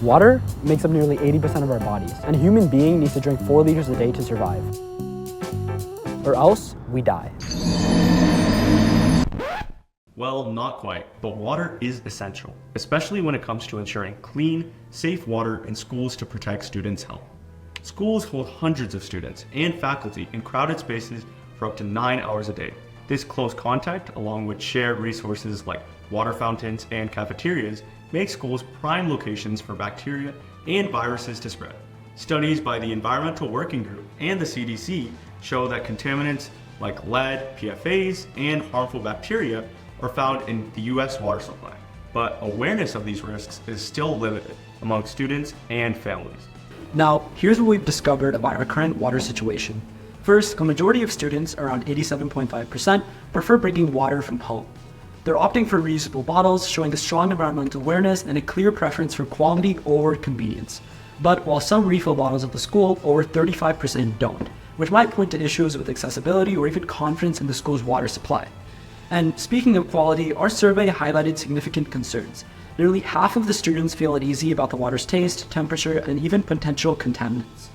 Water makes up nearly 80% of our bodies, and a human being needs to drink 4 liters a day to survive. Or else, we die. Well, not quite, but water is essential, especially when it comes to ensuring clean, safe water in schools to protect students' health. Schools hold hundreds of students and faculty in crowded spaces for up to 9 hours a day. This close contact, along with shared resources like water fountains and cafeterias, makes schools prime locations for bacteria and viruses to spread. Studies by the Environmental Working Group and the CDC show that contaminants like lead, PFAS, and harmful bacteria are found in the US water supply. But awareness of these risks is still limited among students and families. Now, here's what we've discovered about our current water situation. First, a majority of students, around 87.5%, prefer drinking water from home. They're opting for reusable bottles, showing a strong environmental awareness and a clear preference for quality over convenience. But while some refill bottles at the school, over 35% don't, which might point to issues with accessibility or even confidence in the school's water supply. And speaking of quality, our survey highlighted significant concerns. Nearly half of the students feel uneasy about the water's taste, temperature, and even potential contaminants.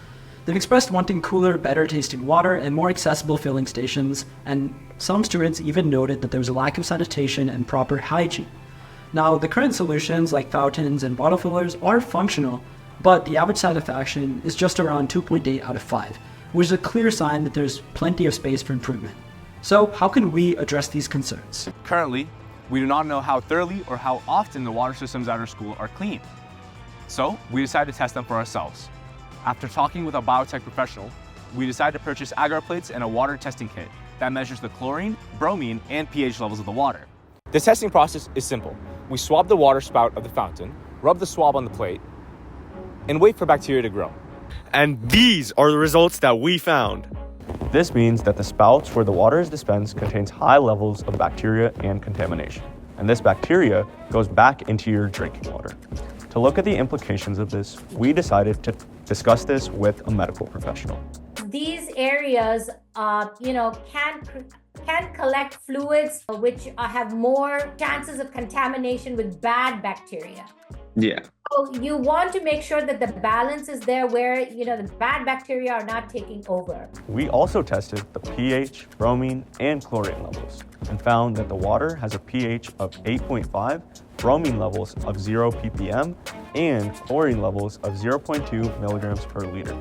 They've expressed wanting cooler, better tasting water and more accessible filling stations, and some students even noted that there was a lack of sanitation and proper hygiene. Now, the current solutions like fountains and bottle fillers are functional, but the average satisfaction is just around 2.8 out of 5, which is a clear sign that there's plenty of space for improvement. So, how can we address these concerns? Currently, we do not know how thoroughly or how often the water systems at our school are clean. So, we decided to test them for ourselves. After talking with a biotech professional, we decided to purchase agar plates and a water testing kit that measures the chlorine, bromine, and pH levels of the water. The testing process is simple. We swab the water spout of the fountain, rub the swab on the plate, and wait for bacteria to grow. And these are the results that we found. This means that the spouts where the water is dispensed contains high levels of bacteria and contamination. And this bacteria goes back into your drinking water. To look at the implications of this, we decided to discuss this with a medical professional. These areas, can collect fluids which have more chances of contamination with bad bacteria. Yeah. So you want to make sure that the balance is there where, the bad bacteria are not taking over. We also tested the pH, bromine, and chlorine levels and found that the water has a pH of 8.5, bromine levels of 0 ppm, and chlorine levels of 0.2 milligrams per liter.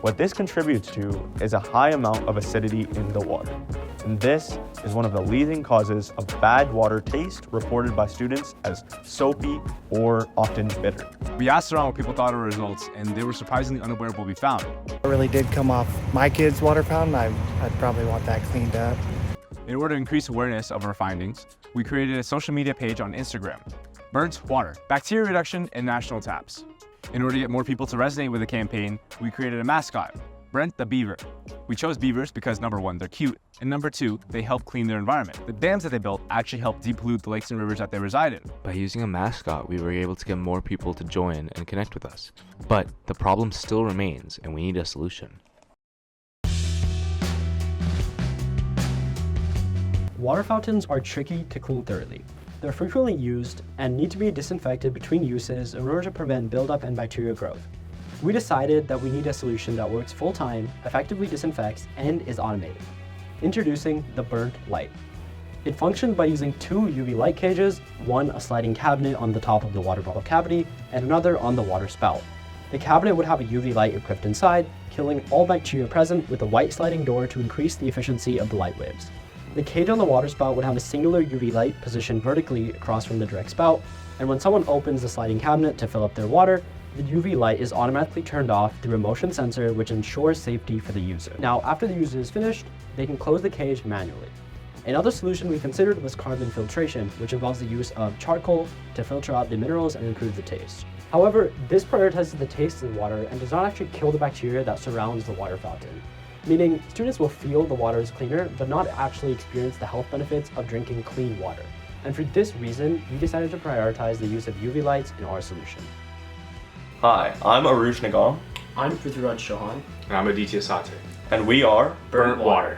What this contributes to is a high amount of acidity in the water. And this is one of the leading causes of bad water taste reported by students as soapy or often bitter. We asked around what people thought of our results, and they were surprisingly unaware of what we found. It really did come off my kid's water fountain. I'd probably want that cleaned up. In order to increase awareness of our findings, we created a social media page on Instagram, Brnt Water, Bacteria Reduction and National Taps. In order to get more people to resonate with the campaign, we created a mascot, Brnt the Beaver. We chose beavers because number 1, they're cute, and number 2, they help clean their environment. The dams that they built actually help depollute the lakes and rivers that they reside in. By using a mascot, we were able to get more people to join and connect with us. But the problem still remains, and we need a solution. Water fountains are tricky to clean thoroughly. They're frequently used and need to be disinfected between uses in order to prevent buildup and bacteria growth. We decided that we need a solution that works full-time, effectively disinfects, and is automated. Introducing the Brnt Light. It functions by using 2 UV light cages, one a sliding cabinet on the top of the water bottle cavity, and another on the water spout. The cabinet would have a UV light equipped inside, killing all bacteria present with a white sliding door to increase the efficiency of the light waves. The cage on the water spout would have a singular UV light positioned vertically across from the direct spout, and when someone opens the sliding cabinet to fill up their water, the UV light is automatically turned off through a motion sensor which ensures safety for the user. Now, after the user is finished, they can close the cage manually. Another solution we considered was carbon filtration, which involves the use of charcoal to filter out the minerals and improve the taste. However, this prioritizes the taste of the water and does not actually kill the bacteria that surrounds the water fountain, meaning students will feel the water is cleaner but not actually experience the health benefits of drinking clean water. And for this reason, we decided to prioritize the use of UV lights in our solution. Hi, I'm Aarush. I'm Prithvi. And I'm Aditya. And we are Brnt Water.